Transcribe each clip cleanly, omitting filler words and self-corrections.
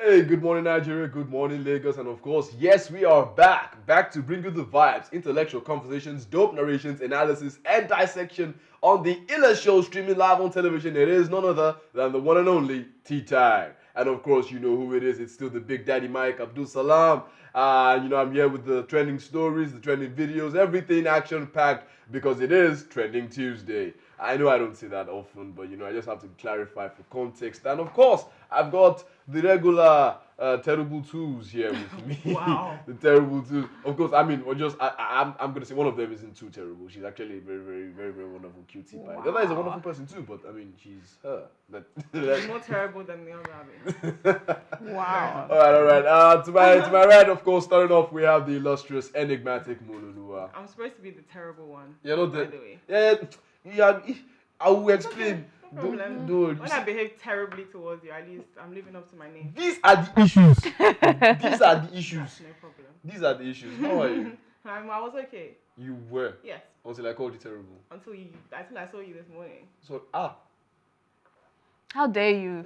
Hey, good morning, Nigeria. Good morning, Lagos. And of course, yes, we are back to bring you the vibes, intellectual conversations, dope narrations, analysis, and dissection on the Illa Show streaming live on television. It is none other than the one and only Teatime. And of course, you know who it is. It's still the Big Daddy Mike Abdul Salam. I'm here with the trending stories, the trending videos, everything action packed because it is Trending Tuesday. I know I don't say that often, but I just have to clarify for context. And of course, I've got the regular terrible twos here with me. Wow. The terrible twos. Of course, I mean, or just I'm gonna say one of them isn't too terrible. She's actually a very, very, very, very wonderful cutie pie. The other is a wonderful person too, but I mean, she's her. She's more terrible than the other. Wow. All right. To my right, of course, starting off, we have the illustrious, enigmatic Mululua. I'm supposed to be the terrible one. You know by the way. Yeah. I will explain. No problem. Dude, When I behave terribly towards you, at least I'm living up to my name. these are the issues. These are the issues. No problem. These are the issues. How are you? I was okay. You were. Yes. Until I called you terrible. Until I saw you this morning. So How dare you?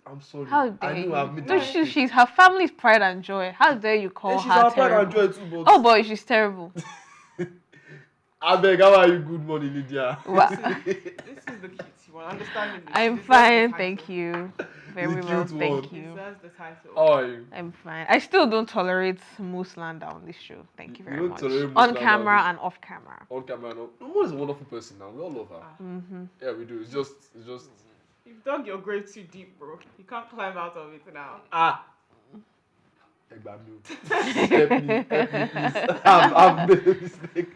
I'm sorry. How dare I you? know I've made No, that she's her family's pride and joy. How dare you call and she's her our pride and terrible? joy too, but Oh boy, she's terrible. I beg, how are you? Good morning, Lydia. Well, This is the cute one. Understanding this. I'm deserves fine, the thank title. you. Very The well, cute thank one. you. Deserves the title. How are you? I'm fine. I still don't tolerate smooth slander on this show. Thank you You very don't much. tolerate smooth On slander camera on this- and off camera. On camera, no. Mo is a wonderful person now. We all love her. Mm-hmm. Yeah, we do. It's just. You've dug your grave too deep, bro. You can't climb out of it now. Help me, please. I've made a mistake.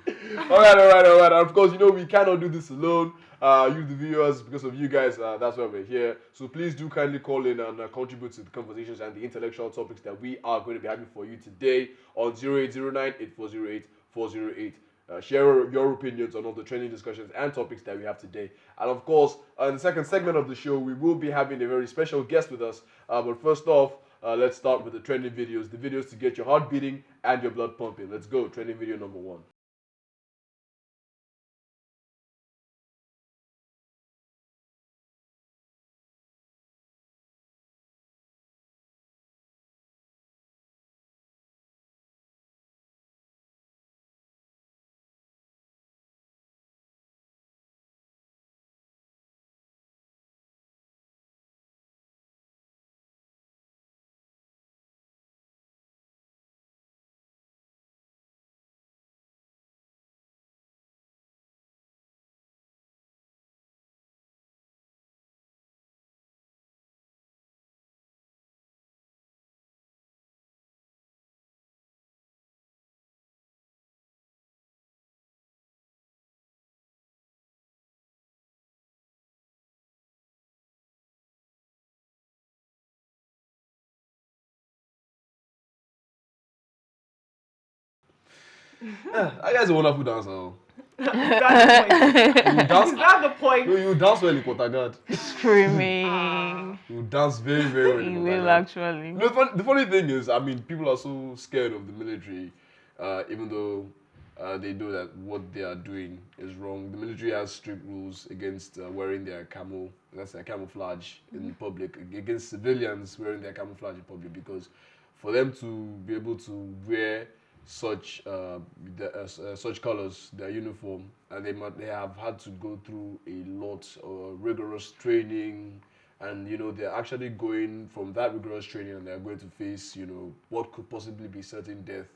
All right. Of course, we cannot do this alone. You, the viewers, because of you guys, that's why we're here. So please do kindly call in and contribute to the conversations and the intellectual topics that we are going to be having for you today on 0809-8408-408. Share your opinions on all the trending discussions and topics that we have today. And of course, in the second segment of the show, we will be having a very special guest with us. But first off, let's start with the trending videos. The videos to get your heart beating and your blood pumping. Let's go. Trending video number 1. Yeah, that guy's a wonderful dancer. That's the point. You dance, Is that the point? no, you dance well in Kotagad. Screaming. You dance very, very well in You will Kotagad. actually. You know, the funny thing is, I mean, people are so scared of the military, even though they know that what they are doing is wrong. The military has strict rules against wearing their that's their camouflage in public, against civilians wearing their camouflage in public, because for them to be able to wear such such colors, their uniform, and they have had to go through a lot of rigorous training, and they're actually going from that rigorous training, and they're going to face what could possibly be certain death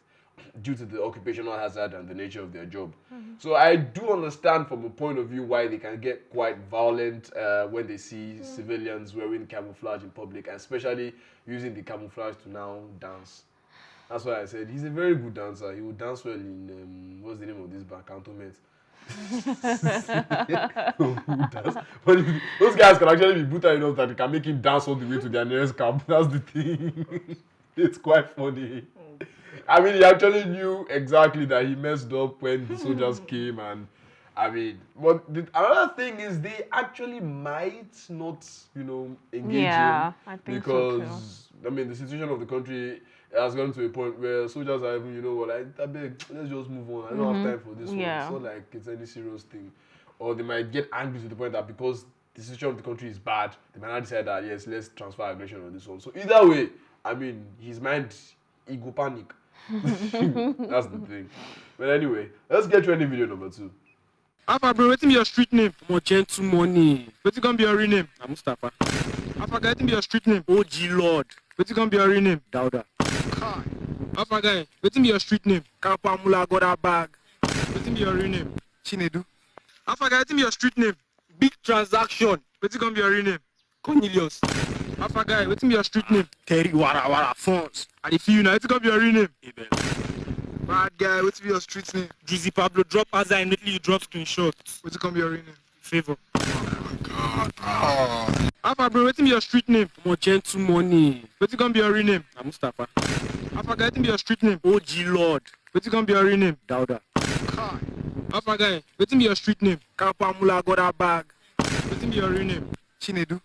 due to the occupational hazard and the nature of their job. So I do understand from a point of view why they can get quite violent when they see civilians wearing camouflage in public, and especially using the camouflage to now dance. That's why I said he's a very good dancer. He would dance well in what's the name of this band? Cantonment. But those guys can actually be brutal enough that they can make him dance all the way to their nearest camp. That's the thing. It's quite funny. I mean, he actually knew exactly that he messed up when the soldiers came, and I mean, but another thing is they actually might not, engage Yeah, him I think so because I mean the situation of the country has gone to a point where soldiers are even, I beg, let's just move on. I don't have time for this one. Yeah. It's not like it's any serious thing. Or they might get angry to the point that because the situation of the country is bad. They might not decide that yes, let's transfer aggression on this one. So either way, I mean, his mind, he go panic. That's the thing. But anyway, let's get trending video number 2. Alpha bro, wetin be your street name? More gentle money. Wetin gonna be your real name? Na Mustafa. Alpha guy, wetin be your street name? OG Lord. Wetin gonna be your real name? Dauda. Kai. Alpha guy, wetin be your street name? Kapa Mula got that bag. Wetin be your real name? Chinedu. Alpha guy, wetin be your street name? Big transaction. Wetin gonna be your real name? Cornelius. Alpha guy, wetin be your street name? Terry Wara Wara Fonts. I dey feel you now. Wetin gonna be your real name? Abel. Bad guy, wetin be your street name? Drizzy Pablo, drop as I immediately you drop screenshot. Wetin come be your real name? Favor. Oh my god. Alpha bro, wetin be your street name? More gentle money. Wetin come be your real name? Na Mustafa. Alpha guy, wetin be your street name? OG Lord. Wetin come be your real name? Dauda. Kai. Alpha guy, wetin be your street name? Kapa Mula got that bag. Wetin be your real name? Chinedu.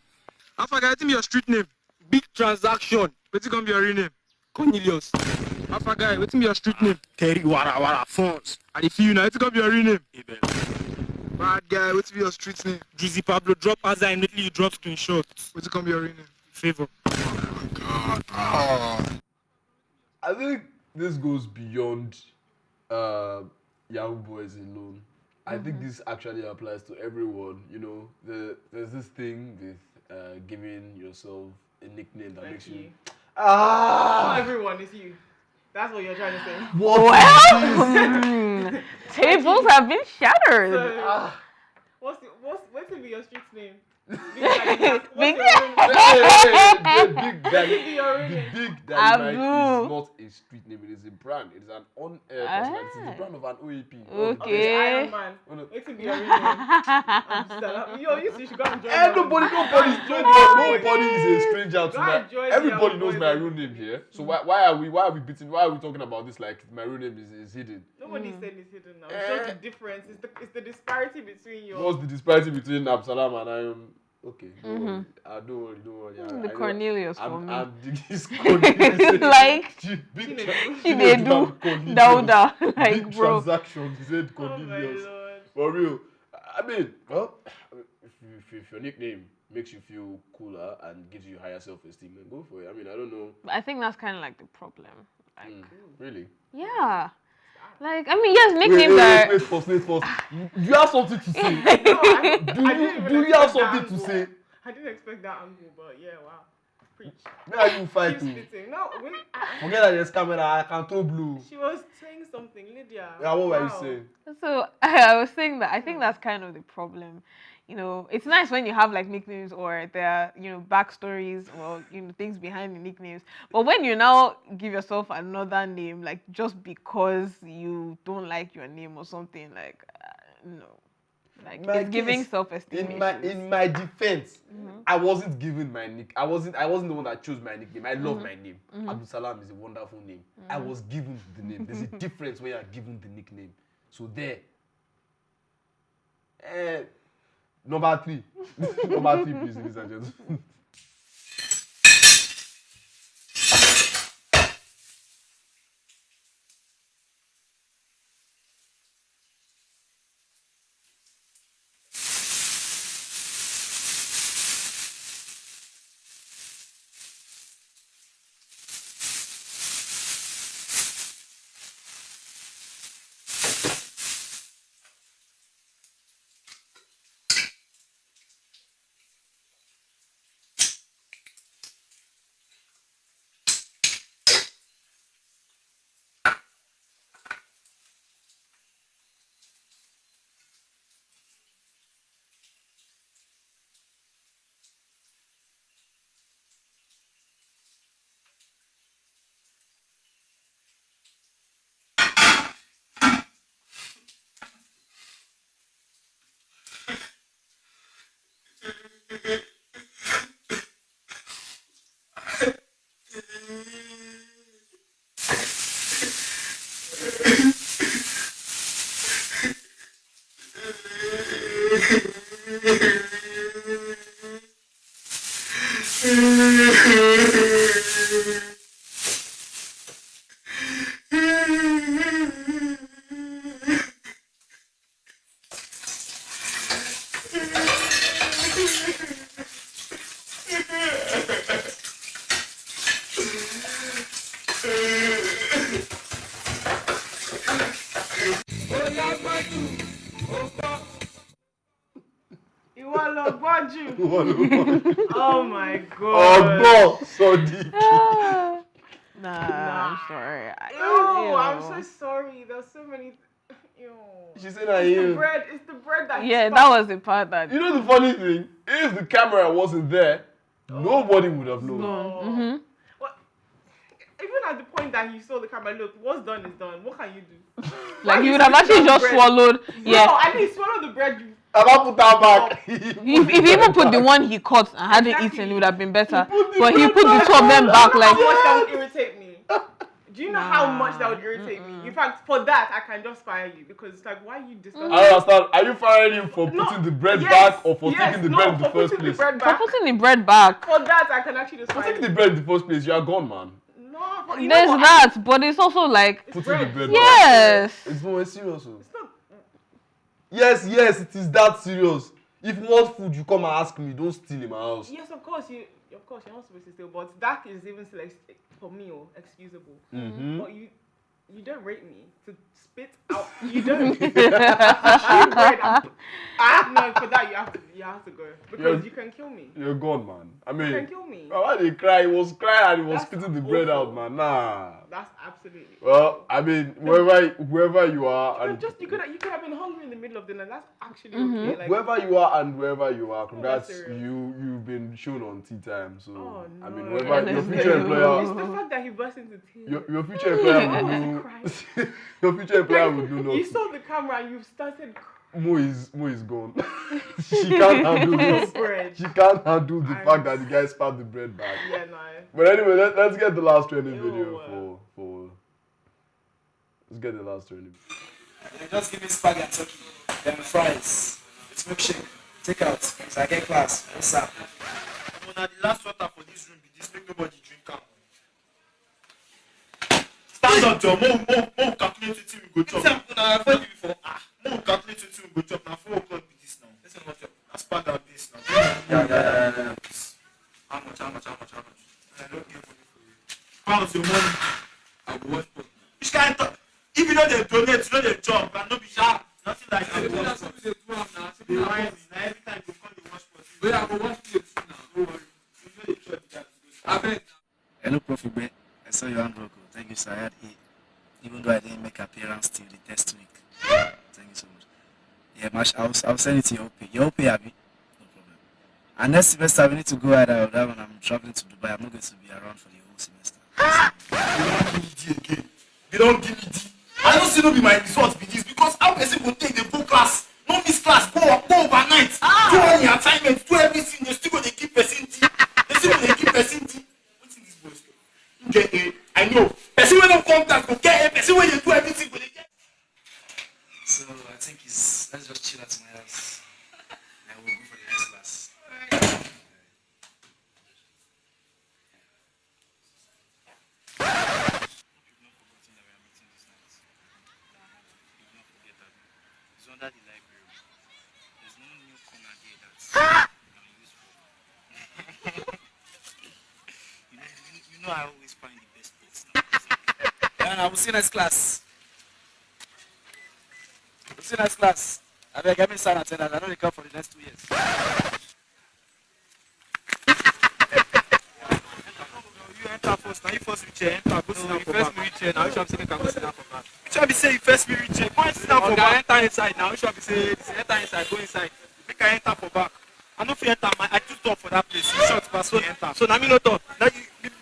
Alpha guy, wetin be your street name? Big transaction. Wetin come be your real name? Cornelius. Alpha guy, wetin be your street name? Terry Wara Wara Fonts. I dey feel you now. Wetin come be your real name? Abel. Bad guy, wetin be your street name? Drizzy Pablo, drop as I immediately you drop screenshot. Wetin come be your real name? Favor. Oh my god. I think this goes beyond Yahoo Boys alone. I think this actually applies to everyone. You know, there's this thing with giving yourself a nickname that makes you. Not everyone is you. That's what you're trying to say. Well, tables have been shattered. So, what's to be your street name? Big Big Big Daddy. Daddy. The Big Daddy Mike Abu. is not a street name. It is a brand. It is an on-air personality. It is the brand of an OAP. Okay. Iron Man. Oh, no. What's to be your real name? Yo, you should go and join. Nobody is a stranger to Go my. and join Everybody the knows Yahoo my Boys. real name here. So why are we talking about this like my real name is hidden? Nobody's saying it's hidden now. It's just the difference. It's the disparity between your. What's the disparity between Absalam and I am? Okay, don't worry. Don't worry. I know. Cornelius for me. I'm this Cornelius. Like, Big Chinedu, Dauda, like, big bro. transaction. He said Oh my Cornelius. lord. For real. I mean, well, if your nickname makes you feel cooler and gives you higher self-esteem, then go for it. I mean, I don't know. I think that's kind of like the problem. Like, Really? yeah. Like, I mean, yes, nicknames are. Wait, first. Do you have something to say? No, I didn't Do even you have expect that something to say? angle. I didn't expect that angle, but yeah, wow. Preach. Where are you Keep fighting? spitting. No, when Forget that there's camera. I can throw blue. she was saying something, Lydia. Yeah, what were you Wow. saying? So I was saying that I think that's kind of the problem. You know, it's nice when you have like nicknames or there are, you know, backstories or, you know, things behind the nicknames. But when you now give yourself another name, like just because you don't like your name or something, like, no. Like, My it's giving case, self-esteem issues. in my defense, I wasn't given my nick. I wasn't the one that chose my nickname. I love my name. Abdul Salam is a wonderful name. I was given the name. There's a difference when you are given the nickname. So there. Number 3. Number 3, please, ladies and gentlemen. You want to watch you? Nah, Oh my god. so deep. I'm sorry. Ew, I'm so sorry. There's so many. Ew. She said I It's the am. bread. It's the bread that. Yeah, stopped. that was the part that. You know the funny thing? If the camera wasn't there, nobody would have known. No. Well, even at the point that he saw the camera, look, what's done is done. What can you do? Like, he would have actually just swallowed. Yeah. No, at least swallow the bread. And I put that back. If he even put the one he cut and hadn't Exactly. eaten, it would have been better. put the But he bread put the back two of them on. back like. How much that would irritate me? Do you know how Nah. much that would irritate me? In fact, for that, I can just fire you because, like, why are you disgusting? I don't understand. Are you firing him for putting the bread back or for taking the bread in the for first putting place? the bread For back. putting the bread back. For that, I can actually just For fire taking the you. bread in the first place, you are gone, man. No, but you know There's what? that, but it's also like. It's Putting the bread. bread back. Yes. It's more serious. Oh. It's not. Yes, it is that serious. If you want food, you come and ask me. Don't steal in my house. Yes, of course you're not supposed to steal, but that is even still for me excusable. Mm-hmm. But you don't rate me to spit out. You don't. Chew bread and no, for that you have to go because you can kill me. You're gone, man. I You mean, can kill me. why did he cry? He was crying and he was That's spitting the bread awful. out, man. Nah. That's absolutely. Well, awful. I mean, wherever you are, and you could have been hungry in the middle of the night. That's actually okay. Like, wherever you are and wherever you are, congrats, that's serious. you've been shown on Teatime. So Oh, I mean, no. wherever your future No. employer, it's the fact that he burst into tears. your future employer Why was he would know. crying? Your future employer would know. You Not. saw the camera and you started Mo is gone. She can't handle this. bread. She can't handle the I'm- fact that the guy spat the bread back. Yeah, no. But anyway, let's get the last training Ew. video for. Let's get the last training. Just give me spaghetti and turkey, then fries, with milkshake. Take out. So I get class. What's up? Now the last water for this room be this, make nobody drink am. Stand up, Joe. More calculate wetin we go chop. I told you before. More calculate wetin we go chop. Na 4 o'clock be this now. Listen, what chop? Na spag and beans now. Yeah. How much? I don't care money for you. How's your money? I go watch porn. Which kind of? If you know they donate, you know they chop, and no be sharp. Nothing like that. That's what they do now. They wine me. Now every time you come, they watch porn. Wait, I go watch it now. Don't worry. You know they chop that. I bet. Hello, Prof. Ibe. I saw your handwork. Thank you, sir. I had A. Even though I didn't make appearance till the test week. Thank you so much. Yeah, Mash, I'll send it to your OP. Your OP, Abby? No problem. And next semester, we need to go out of that when I'm traveling to Dubai. I'm not going to be around for the whole semester. They don't give me D. I don't see no be my result be this because how person go take the book class, no miss class, go overnight, do all your assignments, do everything, they still go they give person D. They still go they give person D. What's in this boys? You get A, I know. Person when don't come class go get A, person when they do everything go they get. So I think let's just chill at my house. And we'll go for the next class. It's under the library. There's no new corner here that's useful. you know I always find the best place now. And I will see you next class. We'll see you next class. I beg, get me sign attendance. I know they come for the next 2 years. You enter first, now you first reach here, enter, go sit down for back. First me reach here, now you should say make I go sit down for back. You should be say you first me reach here, go and sit down for back. Enter inside now, you should be say enter inside, go inside. Make I enter for back. I no fit enter, I too talk for that place. You short pass, so enter. So now me no talk. Now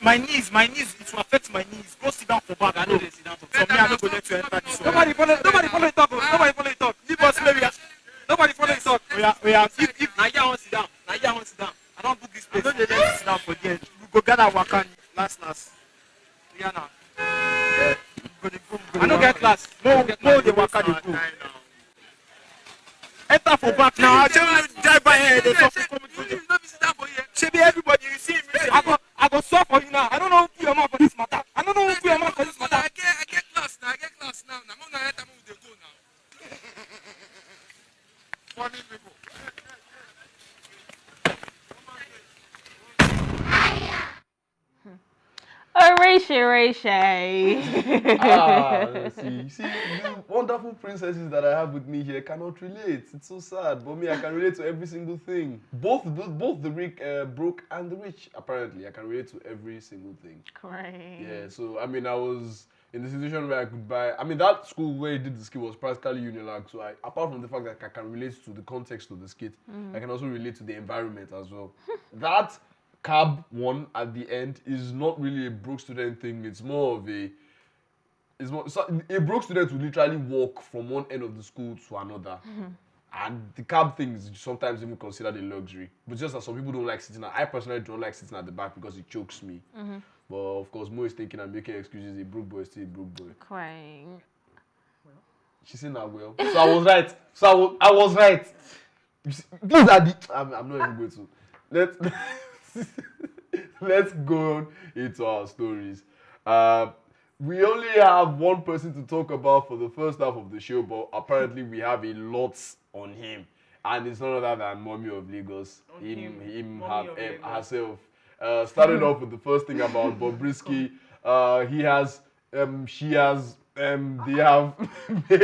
my knees, it will affect my knees. Go sit down for back. I know they sit down for back. So me, I no go let you enter this one. Nobody follow it talk. Nobody follow it talk. Leave us where we are. Nobody follow it talk. We are. If now you want sit down, I don't book this place. I don't let you sit down for there. We go gather Wakan last. Yeah, now. I don't get class. More the Waka they go. Enter for back now. I tell you, drive by here. They stop for coming. Should be everybody. You see me. I go suffer for you now. I don't know who your mouth for this matter. I don't know who your mouth for this matter. I get class now. Now I'm not enter move they go now. Funny people. See, the wonderful princesses that I have with me here cannot relate. It's so sad, but me, I can relate to every single thing. Both the rich, broke and the rich. Apparently, I can relate to every single thing. Crying. Yeah. So I mean, I was in the situation where I could buy. I mean, that school where he did the skit was practically Unilag. So apart from the fact that I can relate to the context of the skit, I can also relate to the environment as well. That cab one at the end is not really a broke student thing. It's more of a so a broke student will literally walk from one end of the school to another. And the cab thing is sometimes even considered a luxury. But just that some people don't like sitting I personally don't like sitting at the back because it chokes me. But of course, Mo is thinking I'm making excuses. A broke boy is still a broke boy. Crying. She's saying that well. So I was right. I was right. You see, these are the. I'm not even going to. Let's go on into our stories. We only have one person to talk about for the first half of the show, but apparently we have a lot on him. And it's none other than Mommy of Lagos. Herself. Started off with the first thing about Bobrisky. She has, they have made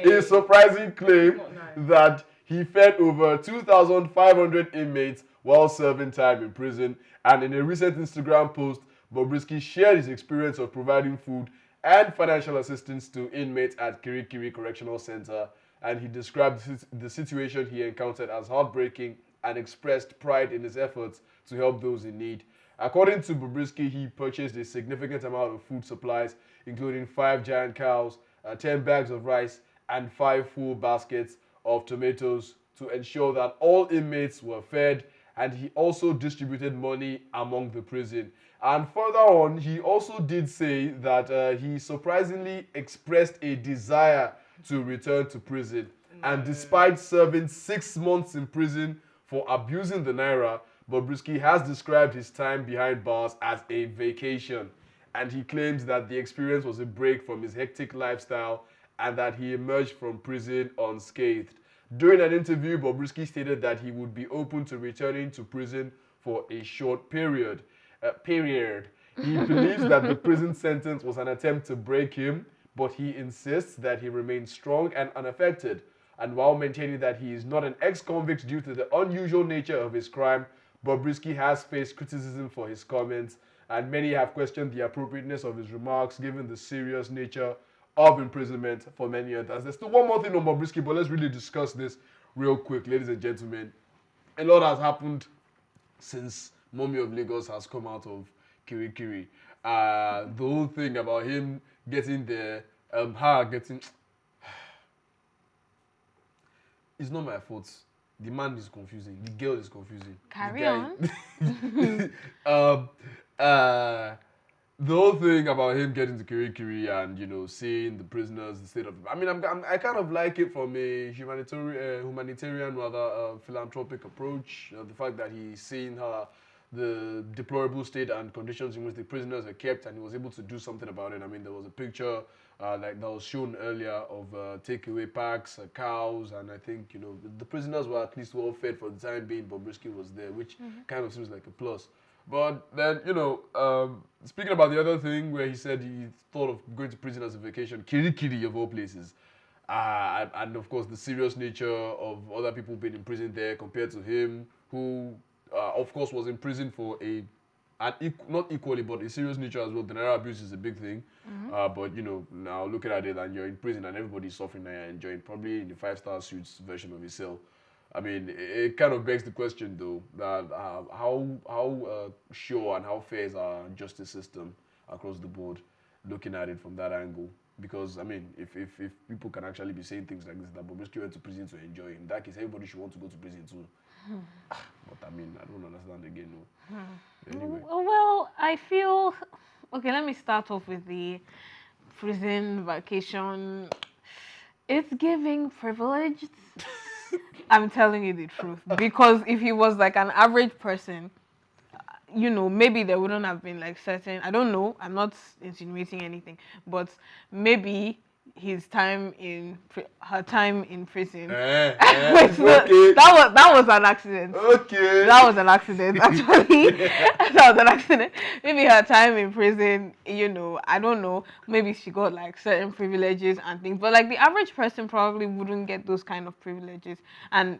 a surprising claim that he fed over 2,500 inmates while serving time in prison. And in a recent Instagram post, Bobrisky shared his experience of providing food and financial assistance to inmates at Kirikiri Correctional Center, and he described the situation he encountered as heartbreaking and expressed pride in his efforts to help those in need. According to Bobrisky, he purchased a significant amount of food supplies, including 5 giant cows, 10 bags of rice, and 5 full baskets of tomatoes to ensure that all inmates were fed, and he also distributed money among the prison. And further on, he also did say that he surprisingly expressed a desire to return to prison. And despite serving 6 months in prison for abusing the Naira, Bobrisky has described his time behind bars as a vacation. And he claims that the experience was a break from his hectic lifestyle and that he emerged from prison unscathed. During an interview, Bobrisky stated that he would be open to returning to prison for a short period. He believes that the prison sentence was an attempt to break him, but he insists that he remains strong and unaffected. And while maintaining that he is not an ex-convict due to the unusual nature of his crime, Bobrisky has faced criticism for his comments, and many have questioned the appropriateness of his remarks given the serious nature of imprisonment for many others. There's still one more thing on Bobrisky, but let's really discuss this real quick, ladies and gentlemen. A lot has happened since Mommy of Lagos has come out of Kirikiri. The whole thing about him getting there, it's not my fault. The man is confusing. The girl is confusing. Carry on. The whole thing about him getting to Kirikiri and seeing the prisoners, the state of. I mean, I kind of like it from a humanitarian rather philanthropic approach. The fact that he's seeing the deplorable state and conditions in which the prisoners are kept, and he was able to do something about it. I mean, there was a picture like that was shown earlier of takeaway packs, cows, and I think the prisoners were at least well fed for the time being. Bobrisky was there, which kind of seems like a plus. But then, speaking about the other thing where he said he thought of going to prison as a vacation, Kirikiri of all places, and of course the serious nature of other people being in prison there compared to him, who of course was in prison for not equally, but a serious nature as well. The Naira abuse is a big thing, but now looking at it and you're in prison and everybody's suffering and you're enjoying, probably in the 5-star suits version of yourself. I mean, it kind of begs the question, though, that how sure and how fair is our justice system across the board, looking at it from that angle? Because, I mean, if people can actually be saying things like this, that Bobrisky went to prison to enjoy, in that case, everybody should want to go to prison too. But, I mean, I don't understand again, no. Anyway. Well, I feel... Okay, let me start off with the prison vacation. It's giving privileged. I'm telling you the truth. Because if he was like an average person, maybe there wouldn't have been like certain, I don't know, I'm not insinuating anything, but maybe his time in her time in prison. Okay. That was an accident. Okay. That was an accident, actually. That was an accident. Maybe her time in prison, I don't know. Maybe she got like certain privileges and things, but like the average person probably wouldn't get those kind of privileges. And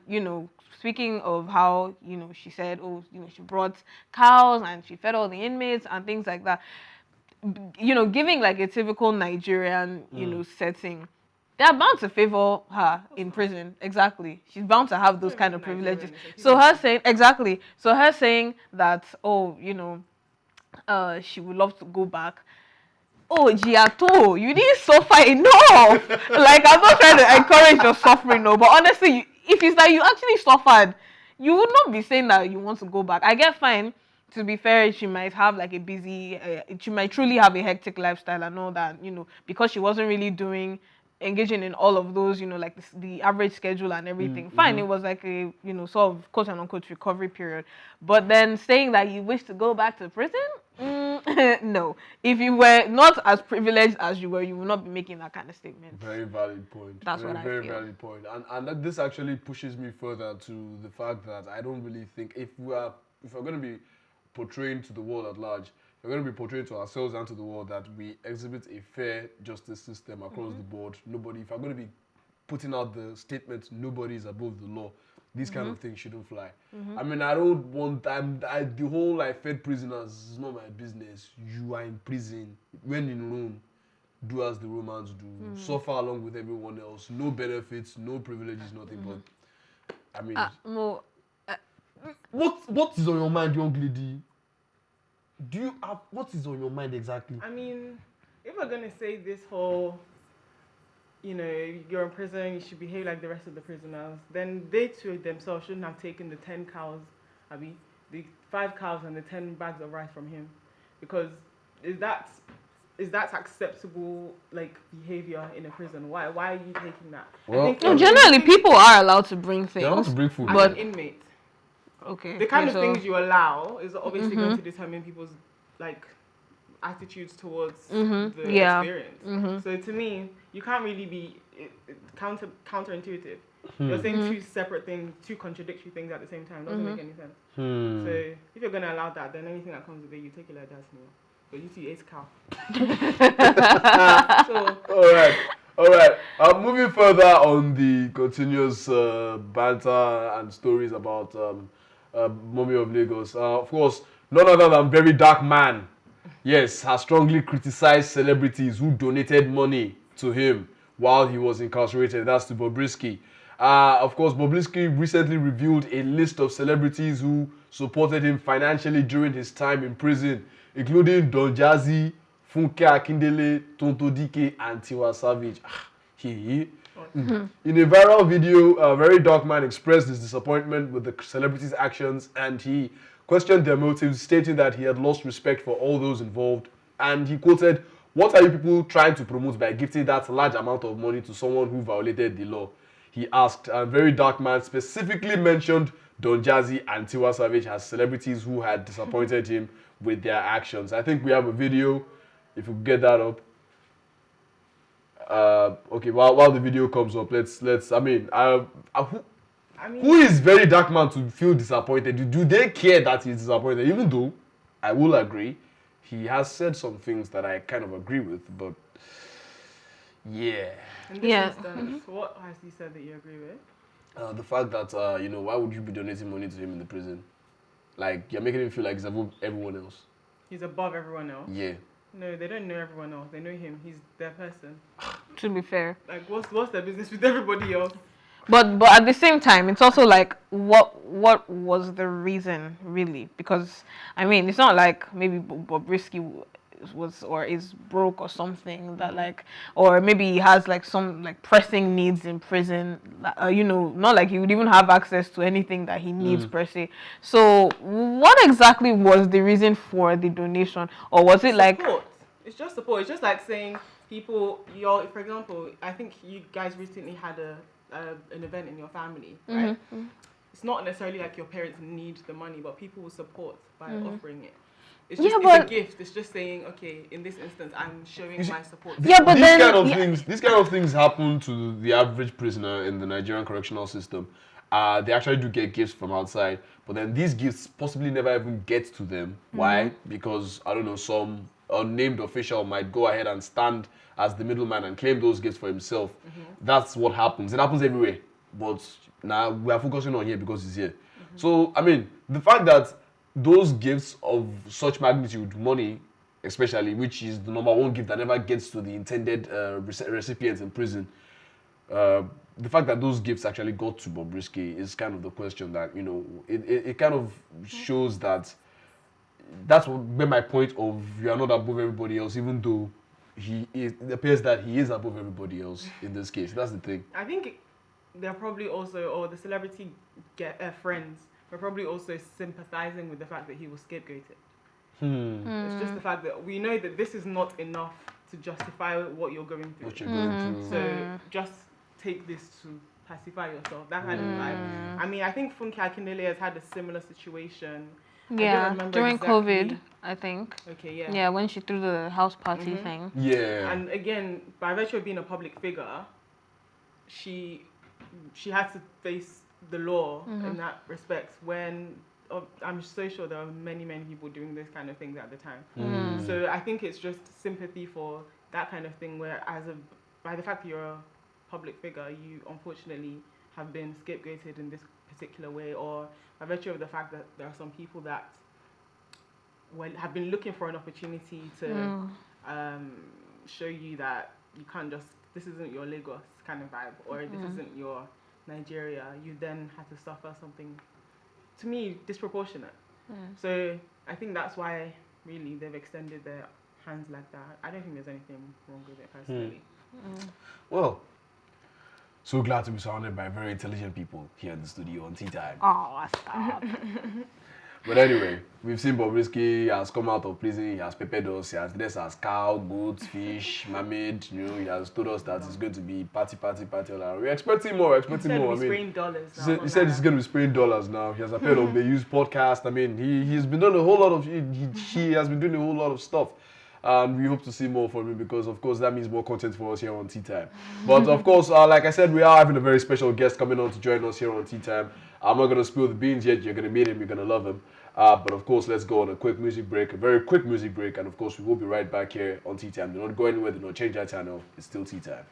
speaking of how she said, oh, she brought cows and she fed all the inmates and things like that. Giving like a typical Nigerian, setting, they're bound to favor her in prison. Exactly. She's bound to have those kind of privileges. So her saying, exactly. So her saying that, oh, she would love to go back. Oh, Giato, you didn't suffer enough. Like, I'm not trying to encourage your suffering, no, but honestly, if it's that you actually suffered, you would not be saying that you want to go back. I get fine. To be fair, she might have like a busy, she might truly have a hectic lifestyle and all that, because she wasn't really engaging in all of those, like the average schedule and everything. Fine, it was like a, sort of quote unquote recovery period. But then saying that you wish to go back to prison, no. If you were not as privileged as you were, you would not be making that kind of statement. Very valid point. That's what I feel. Very valid point. And this actually pushes me further to the fact that I don't really think if we're going to be portraying to the world at large, we're going to be portraying to ourselves and to the world that we exhibit a fair justice system across the board. If I'm going to be putting out the statement, nobody is above the law, these kind of things shouldn't fly. I mean, I don't want the whole like fed prisoners is not my business. You are in prison. When in Rome, do as the Romans do. Suffer along with everyone else. No benefits, no privileges, nothing. But I mean, what is on your mind, young lady? Do you have what is on your mind exactly? I mean, if we're gonna say this whole, you're in prison, you should behave like the rest of the prisoners, then they too themselves shouldn't have taken the 10 cows, the 5 cows and the 10 bags of rice from him, because is that acceptable like behavior in a prison? Why are you taking that? Well, generally people are allowed to bring things. They're allowed to bring food, but inmate. Okay. The kind of things you allow is obviously going to determine people's like attitudes towards the experience. So to me, you can't really be counterintuitive. You're saying two separate things, two contradictory things at the same time. Doesn't make any sense. So if you're going to allow that, then anything that comes with it, you take it like that. But you two ate cow. So all right. Moving further on the continuous banter and stories about Mummy of Lagos. Of course, none other than very dark man. Yes, has strongly criticized celebrities who donated money to him while he was incarcerated. That's to Bobrisky. Of course, Bobrisky recently revealed a list of celebrities who supported him financially during his time in prison, including Don Jazzy, Funke Akindele, Tonto Dike, and Tiwa Savage. In a viral video, a very dark man expressed his disappointment with the celebrities' actions, and he questioned their motives, stating that he had lost respect for all those involved. And he quoted, "What are you people trying to promote by gifting that large amount of money to someone who violated the law?" He asked, and very dark man specifically mentioned Don Jazzy and Tiwa Savage as celebrities who had disappointed him with their actions. I think we have a video, if we get that up. Okay, while the video comes up, let's. I mean, who is very dark man to feel disappointed? Do they care that he's disappointed? Even though I will agree, he has said some things that I kind of agree with, but yeah. In this instance, what has he said that you agree with? The fact that why would you be donating money to him in the prison? Like, you're making him feel like he's above everyone else. He's above everyone else. Yeah. No, they don't know everyone else. They know him. He's their person. To be fair. Like, what's their business with everybody else? But at the same time, it's also like, what was the reason, really? Because, I mean, it's not like maybe Bobrisky was or is broke or something that like, or maybe he has like some like pressing needs in prison, not like he would even have access to anything that he needs per se. So what exactly was the reason for the donation, or was it like support? It's just support. It's just like saying people, for example, I think you guys recently had an event in your family, right? it's not necessarily like your parents need the money, but people will support by offering it. It's Yeah, just it's but- a gift. It's just saying, okay, in this instance, I'm showing my support. Yeah, but these then kind of yeah. things, these kind of things happen to the average prisoner in the Nigerian correctional system. They actually do get gifts from outside, but then these gifts possibly never even get to them. Why? Because I don't know, some unnamed official might go ahead and stand as the middleman and claim those gifts for himself. That's what happens. It happens everywhere, but now we are focusing on here because it's here. So I mean, the fact that those gifts of such magnitude, money especially, which is the number one gift that never gets to the intended recipients in prison, the fact that those gifts actually got to Bobrisky is kind of the question that, you know, it kind of shows that that's where my point of you are not above everybody else, even though it appears that he is above everybody else in this case. That's the thing. I think they're probably also, or the celebrity friends were probably also sympathizing with the fact that he was scapegoated. It's just the fact that we know that this is not enough to justify what you're going through. What you're going through. So just take this to pacify yourself. That kind of vibe. I mean, I think Funke Akindele has had a similar situation. I don't Yeah, remember during exactly. COVID, I think. Okay, yeah. Yeah, when she threw the house party thing. Yeah. And again, by virtue of being a public figure, she had to face the law in that respect. When I'm so sure there are many people doing this kind of things at the time. So I think it's just sympathy for that kind of thing. Where by the fact that you're a public figure, you unfortunately have been scapegoated in this particular way, or by virtue of the fact that there are some people that have been looking for an opportunity to show you that you can't just, this isn't your Lagos kind of vibe, or this isn't your Nigeria. You then had to suffer something, to me, disproportionate. So I think that's why really they've extended their hands like that. I don't think there's anything wrong with it personally. Well, so glad to be surrounded by very intelligent people here in the studio on Teatime. Oh, stop. But anyway, we've seen Bobrisky has come out of prison, he has prepared us, he has dressed as cow, goats, fish, mermaid, you know, he has told us that it's going to be party. We're expecting more, He said more. he's spraying dollars now. He said he's going to be spraying dollars now. He has appeared on the Use podcast. I mean, he's been doing a whole lot of, he has been doing a whole lot of stuff. And we hope to see more from him because, of course, that means more content for us here on Teatime. But, of course, like I said, we are having a very special guest coming on to join us here on Teatime. I'm not going to spill the beans yet. You're going to meet him. You're going to love him. But, of course, let's go on a quick music break, a very quick music break. And, of course, we will be right back here on Teatime. Do not go anywhere. Do not change our channel. It's still Teatime.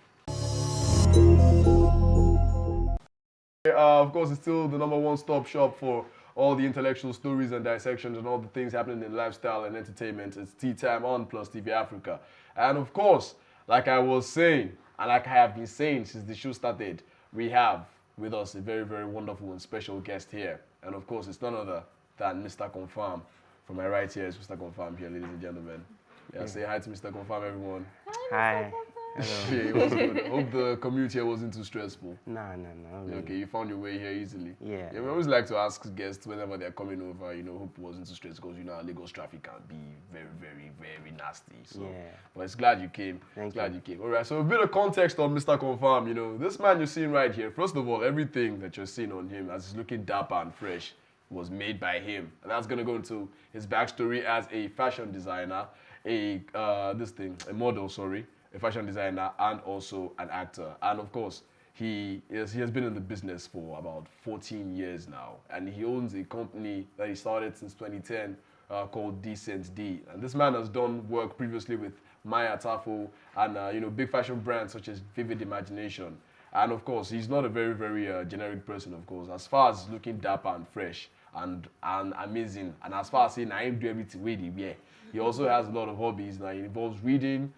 Of course, it's still the number one stop shop for all the intellectual stories and dissections and all the things happening in lifestyle and entertainment. It's Teatime on Plus TV Africa. And of course, like I was saying, and like I have been saying since the show started, we have with us a very, very wonderful and special guest here. And of course, it's none other than Mr. Confam. From my right here is Mr. Confam here, ladies and gentlemen. Yeah, say hi to Mr. Confam, everyone. Hi. Yeah, it was good. Hope the commute here wasn't too stressful. No. Okay, you found your way here easily. Yeah. We always like to ask guests whenever they're coming over, you know, hope it wasn't too stressful because, you know, Lagos traffic can be very, very, very nasty. So, Yeah. but it's glad you came. Thank glad you. came. All right, so a bit of context on Mr. Confam. You know, this man you're seeing right here, first of all, everything that you're seeing on him as he's looking dapper and fresh was made by him. And that's going to go into his backstory as a fashion designer, a model, a fashion designer, and also an actor. And of course, he has been in the business for about 14 years now. And he owns a company that he started since 2010 called Decent D. And this man has done work previously with Maya Tafo and, you know, big fashion brands such as Vivid Imagination. And of course, he's not a very, very generic person, of course. As far as looking dapper and fresh and amazing, and as far as saying, I ain't do everything with him, yeah. He also has a lot of hobbies. Now, it involves reading,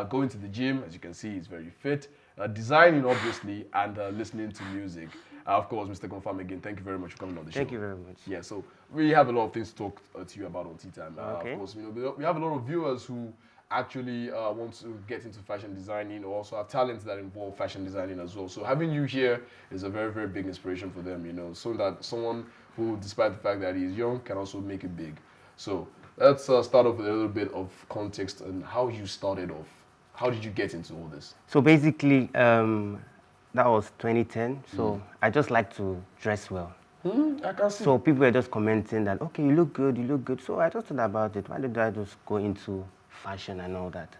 going to the gym, as you can see, he's very fit, designing, obviously, and listening to music. Of course, Mr. Confam, again, thank you very much for coming on the show. Thank you very much. Yeah, so we have a lot of things to talk to you about on Teatime. Okay. Of course, you know, we have a lot of viewers who actually want to get into fashion designing or also have talents that involve fashion designing as well. So having you here is a very, very big inspiration for them, you know, so that someone who, despite the fact that he's young, can also make it big. So let's start off with a little bit of context and how you started off. How did you get into all this? So basically, that was 2010. So I just like to dress well. I can see. So people were just commenting that, okay, you look good, you look good. So I just thought about it. Why did I just go into fashion and all that?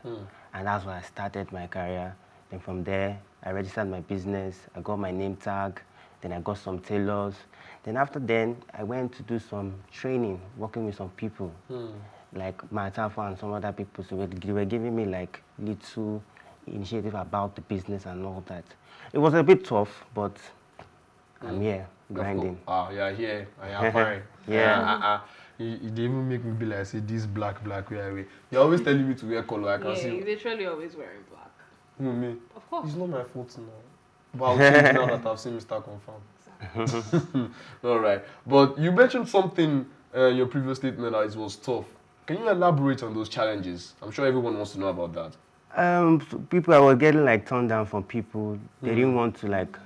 And that's why I started my career. Then from there, I registered my business. I got my name tag. Then I got some tailors. Then after then, I went to do some training, working with some people, like Matafa and some other people. So they were giving me like little initiative about the business and all that. It was a bit tough, but I'm here grinding. Yeah, here. I am fine. Yeah. They even make me be like, say, this black, way. You're always telling me to wear color. I can see. He's literally always wearing black. Who, me? Of course. It's not my fault now. But I'll change now that I've seen Mr. Confam. All right. But you mentioned something in your previous statement that it was tough. Can you elaborate on those challenges? I'm sure everyone wants to know about that. So people, I was getting like turned down from people. They didn't want to like,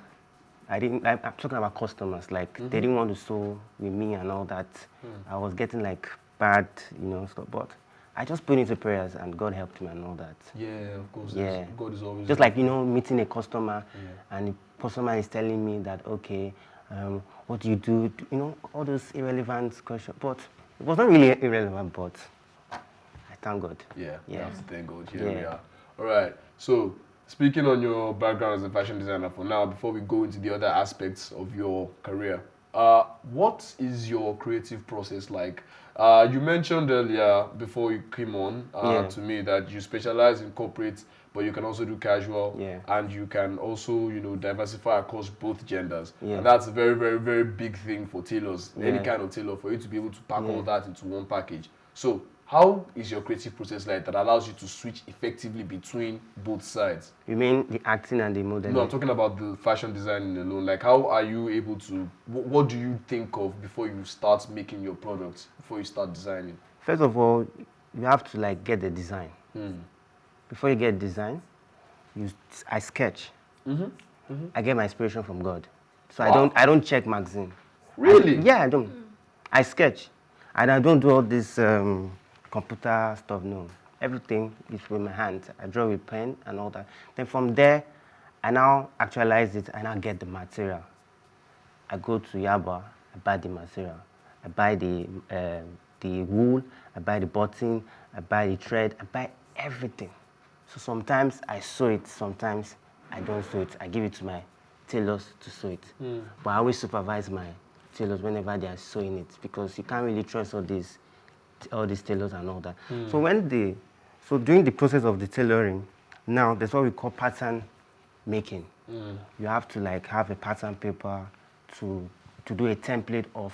I'm talking about customers, like they didn't want to sew with me and all that. I was getting like bad, stuff, but I just put into prayers and God helped me and all that. Yeah, of course. Yeah. God is always just like, meeting a customer and the customer is telling me that, okay, what do you do? All those irrelevant questions. But it was not really irrelevant, but I thank God. Yeah, Yeah. you have to thank God. Here we are. All right. So, speaking on your background as a fashion designer for now, before we go into the other aspects of your career, what is your creative process like? You mentioned earlier, before you came on to me, that you specialize in corporate, but you can also do casual, and you can also, diversify across both genders. Yeah. And that's a very, very, very big thing for tailors, any kind of tailor, for you to be able to pack all that into one package. So, how is your creative process like that allows you to switch effectively between both sides? You mean the acting and the modeling? No, I'm talking about the fashion designing alone. Like, how are you able to, what do you think of before you start making your products, before you start designing? First of all, you have to like get the design. Before you get design, I sketch. I get my inspiration from God. So I don't check magazine. Really? I don't. I sketch. And I don't do all this computer stuff, no. Everything is with my hands. I draw with pen and all that. Then from there, I now actualize it and I get the material. I go to Yaba, I buy the material. I buy the wool, I buy the button, I buy the thread, I buy everything. So sometimes I sew it, sometimes I don't sew it. I give it to my tailors to sew it. But I always supervise my tailors whenever they are sewing it, because you can't really trust all these tailors and all that. So during the process of the tailoring, now there's what we call pattern making. You have to like have a pattern paper to do a template of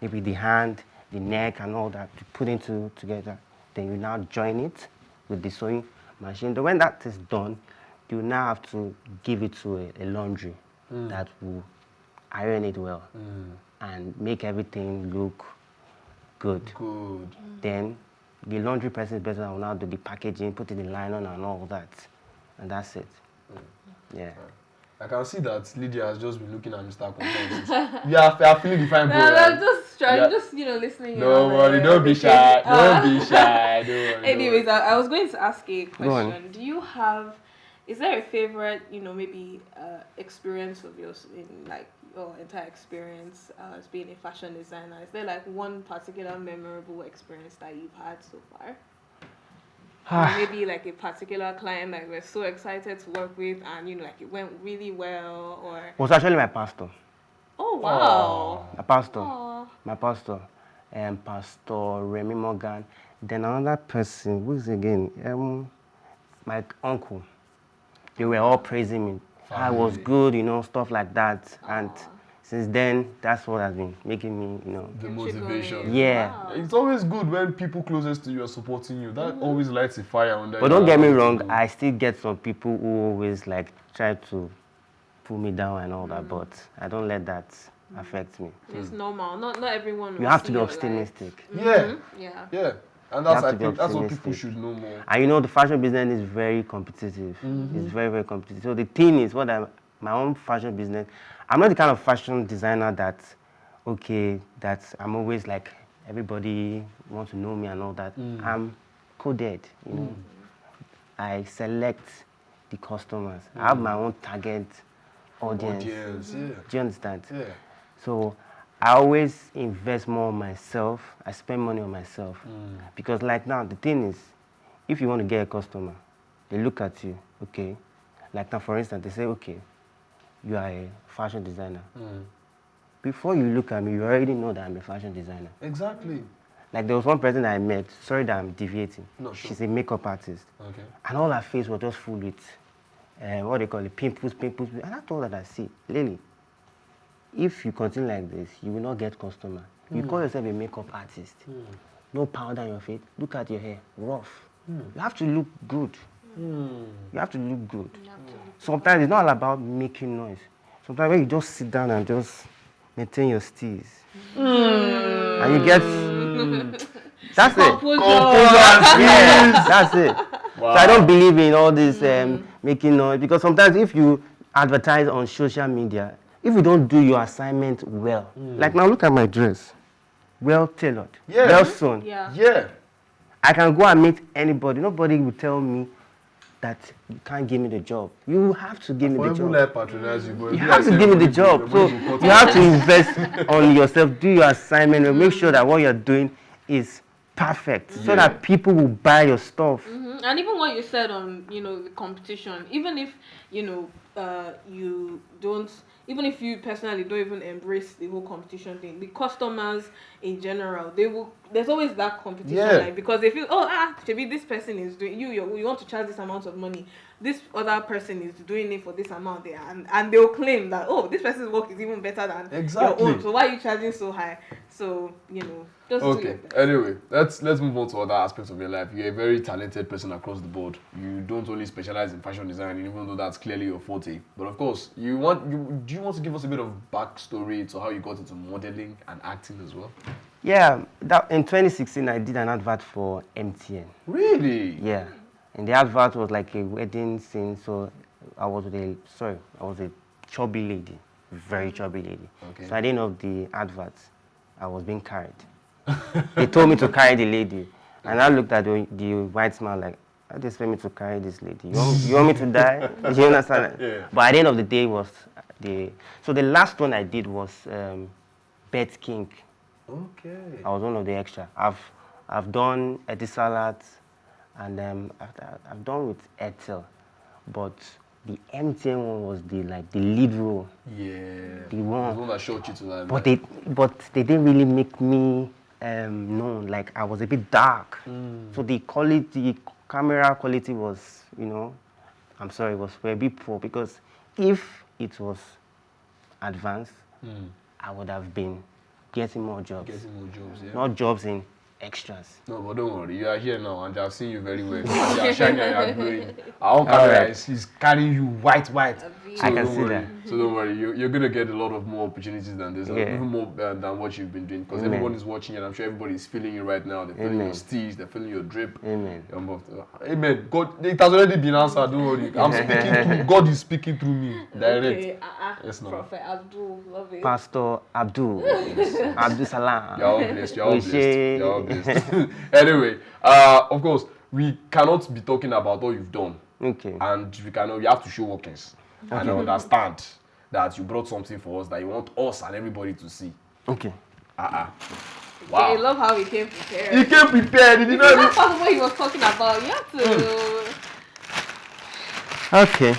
maybe the hand, the neck and all that, to put into together. Then you now join it with the sewing machine. Then when that is done, you now have to give it to a laundry that will iron it well and make everything look good. Then the laundry person is better, will now do the packaging, put it in nylon and all that. And that's it. Yeah. I can see that Lydia has just been looking at Mr. Confam. I'm feeling the fine boy. I'm just trying, listening. Don't worry, don't be shy. Don't be shy. Don't worry. Anyways, I was going to ask a question. Is there a favorite, maybe experience of yours in like your entire experience as being a fashion designer? Is there like one particular memorable experience that you've had so far? Or maybe like a particular client that we're so excited to work with and like it went really well, or It was actually my pastor. Oh wow. My pastor. Aww. My pastor. Pastor Remy Morgan. Then another person, who's again? My uncle. They were all praising me. I was good, stuff like that. Aww. And since then, that's what has been making me, the motivation. Yeah. Wow. It's always good when people closest to you are supporting you. That always lights a fire under. But don't get me wrong, I still get some people who always like try to pull me down and all that, but I don't let that affect me. It's normal. Not everyone. You have to be optimistic. Yeah. Yeah. And that's that's what people should know more. And the fashion business is very competitive. It's very, very competitive. So the thing is, my own fashion business, I'm not the kind of fashion designer that I'm always like, everybody wants to know me and all that. I'm coded, I select the customers. I have my own target audience. Yeah. Do you understand? Yeah. So I always invest more on myself. I spend money on myself. Because like now, the thing is, if you want to get a customer, they look at you, okay? Like now, for instance, they say, okay, you are a fashion designer. Before you look at me, you already know that I'm a fashion designer. Exactly. Like there was one person I met, sorry that I'm deviating. No, sure. She's a makeup artist. Okay. And all her face was just full with, what they call it, pimples. And I told her that, see, Lily, if you continue like this, you will not get customer. You call yourself a makeup artist. No powder on your face. Look at your hair, rough. You have to look good. You have to look good. Sometimes it's not all about making noise. Sometimes when you just sit down and just maintain your steez. And you get... That's it. Yes, that's it. Wow. So I don't believe in all this making noise, because sometimes if you advertise on social media, if you don't do your assignment well, like now look at my dress, well tailored, well sewn. Yeah. I can go and meet anybody. Nobody will tell me that you can't give me the job. You have to give me the job. Like patronize you, You have to give me the job. So you have to invest on yourself, do your assignment, and make sure that what you're doing is perfect, so that people will buy your stuff. And even what you said on, the competition, even if, you don't, even if you personally don't even embrace the whole competition thing, the customers in general, there's always that competition line, because they feel, maybe this person is doing, you want to charge this amount of money, this other person is doing it for this amount there, and they'll claim that, this person's work is even better than your own, so why are you charging so high? So, just okay. Anyway, let's move on to other aspects of your life. You're a very talented person across the board. You don't only specialize in fashion design, even though that's clearly your forte. But of course, do you want to give us a bit of backstory to how you got into modeling and acting as well? Yeah, in 2016 I did an advert for MTN. Really? Yeah, and the advert was like a wedding scene. So I was a chubby lady, very chubby lady. Okay. So at the end of the advert, I was being carried. They told me to carry the lady, and I looked at the white man like, I just want me to carry this lady. You want me to die? You understand? Yeah. But at the end of the day so the last one I did was Bet King. Okay. I was one of the extra. I've done Etisalat, and I've done with Etel, but the MTN one was the lead role. Yeah. The one that showed you to that. But they didn't really make me known. Like I was a bit dark, so the camera quality was, I'm sorry, was a bit poor, because if it was advanced, I would have been getting more jobs. Yeah. Not jobs in extras. No, but don't worry. You are here now, and I've seen you very well. You are shining and you are glowing. Our own camera is carrying you white. So I can see that. So don't worry. You're going to get a lot of more opportunities than this, even more than what you've been doing. Because everyone is watching, and I'm sure everybody is feeling you right now. They're feeling your steez, they're feeling your drip. Amen. Amen. God, it has already been answered. Don't worry. I'm speaking. God is speaking through me. Direct. Okay, Yes, no. Prophet Abdul, love it. Pastor Abdul. Abdul Salam. You're all blessed. You're all blessed. You're all blessed. Anyway, of course, we cannot be talking about what you've done. Okay. And we have to show workings. And I understand that you brought something for us that you want us and everybody to see. Okay. Wow. I love how he came prepared. He came prepared. He did not That's part of what he was talking about. You have to. Okay.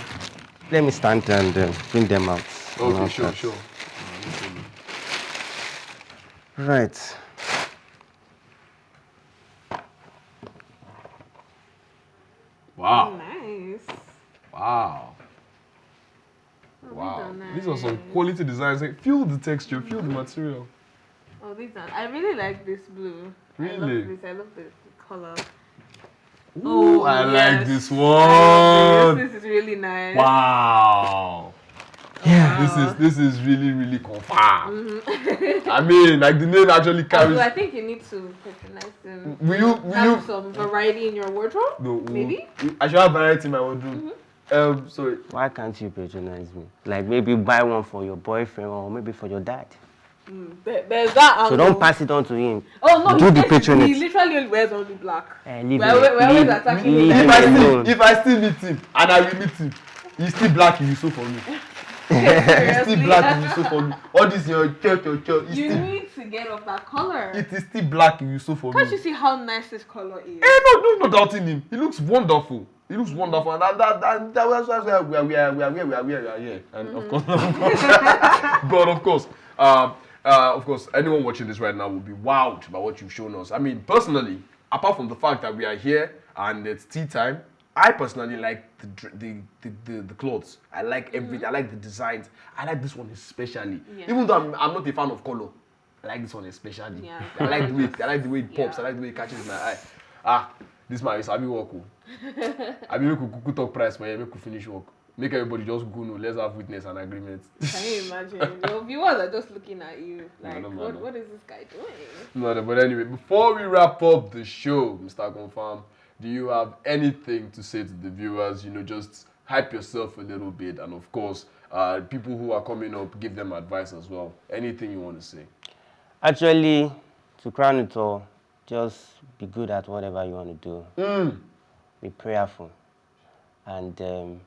Let me stand and bring them out. Okay, sure. Right. Wow. Nice. Wow. Nice. These are some quality designs. Like, feel the texture, feel the material. Oh, these are. I really like this blue. Really? I love the color. Ooh, I like this one. This is really nice. Wow. Yeah. This is really Confam. I mean, like the name actually carries. I think you need to patronize them. Will you have some variety in your wardrobe? No. Maybe. I should have variety in my wardrobe. Sorry. Why can't you patronize me? Like maybe buy one for your boyfriend or maybe for your dad. There's that angle. So don't pass it on to him. Oh no, do the patronage. He literally wears only black. Leave If I still meet him and I will meet him, he's still black, he will sew for me. It's still black if you sew for me. All this your church. You need to get off that color. It is still black if you sew for me. Can't you see how nice this color is? No, not doubting him. He looks wonderful. And that's why we are here. And of course, but of course, anyone watching this right now will be wowed by what you've shown us. I mean, personally, apart from the fact that we are here and it's tea time, I personally like the clothes. I like everything. I like the designs. I like this one especially. Yeah. Even though I'm not a fan of color, I like this one especially. Yeah. I like the way it pops. I like the way it catches my eye. This man is Abi work. Abi make we talk price for you, make we finish work. Make everybody just go no, let's have witness and agreement. Can you imagine? Your viewers are just looking at you like, what is this guy doing? No, but anyway, before we wrap up the show, Mr. Confam, do you have anything to say to the viewers? Just hype yourself a little bit, and of course, people who are coming up, give them advice as well. Anything you want to say? Actually, to crown it all, just be good at whatever you want to do. Be prayerful. And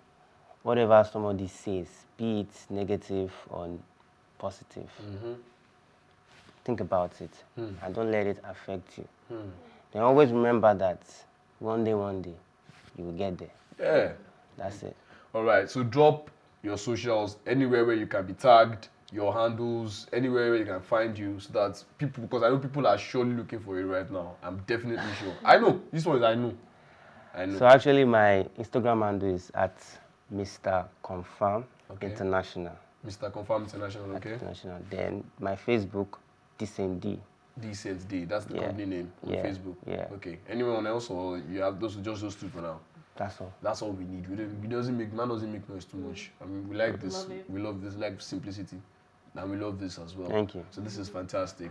whatever somebody says, be it negative or positive, think about it. And don't let it affect you. Then always remember that one day, you will get there. Yeah. That's it. All right, so drop your socials anywhere where you can be tagged, your handles, anywhere where you can find you, so that people, because I know people are surely looking for you right now. I'm definitely sure. I know. This one is I know. So actually my Instagram handle is at Mr. Confam International. Mr. Confam International, okay. International. Then my Facebook, Decent D. Decent D. That's the company name on Facebook. Yeah. Okay. Anyone else, or you have just those two for now? That's all. That's all we need. Man doesn't make noise too much. I mean, we like this. We love this. Like simplicity. And we love this as well. Thank you. So this is fantastic.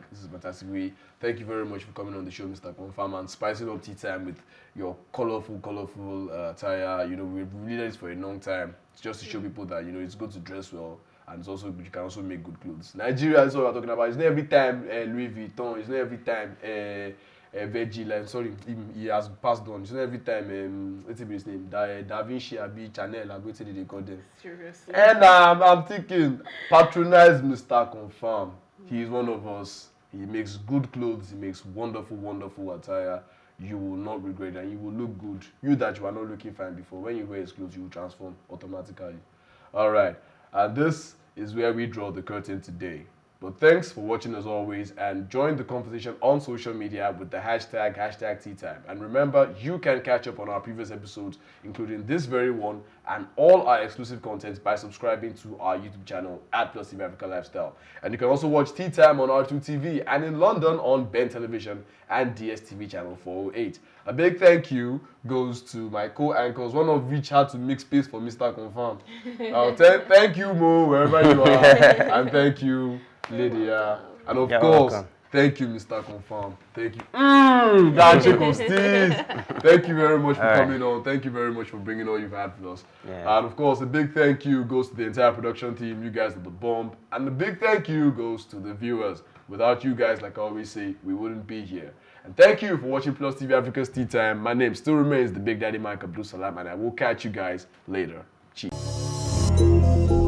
We thank you very much for coming on the show, Mr. Confam, and spicing up tea time with your colorful attire. We've needed this for a long time. It's just to show people that it's good to dress well, and it's also you can also make good clothes. Nigeria is what we're talking about. It's not every time Louis Vuitton. It's not every time Virgil. I'm sorry, he has passed on. It's not every time what's his name? Da Vinci, Abi Chanel, what did they call them? Seriously. And I'm thinking, patronize Mr. Confam. He is one of us. He makes good clothes. He makes wonderful attire. You will not regret it, and you will look good. You that you are not looking fine before, when you wear his clothes, you will transform automatically. All right, and this is where we draw the curtain today. But thanks for watching as always, and join the conversation on social media with the hashtag #Teatime. And remember, you can catch up on our previous episodes, including this very one, and all our exclusive content by subscribing to our YouTube channel at Plus TV Africa Lifestyle. And you can also watch Teatime on R2 TV and in London on Ben Television and DSTV channel 408. A big thank you goes to my co-anchors, one of which had to make space for Mr. Confam. Thank you, Mo, wherever you are, and thank you, Lydia, and of course, thank you, Mr. Confam. Thank you. That chick of steez. Thank you very much for coming on. Thank you very much for bringing all you've had with us. Yeah. And of course, a big thank you goes to the entire production team. You guys are the bomb. And a big thank you goes to the viewers. Without you guys, like I always say, we wouldn't be here. And thank you for watching Plus TV Africa's Tea Time. My name still remains the Big Daddy Mike Abdul Salam, and I will catch you guys later. Cheers.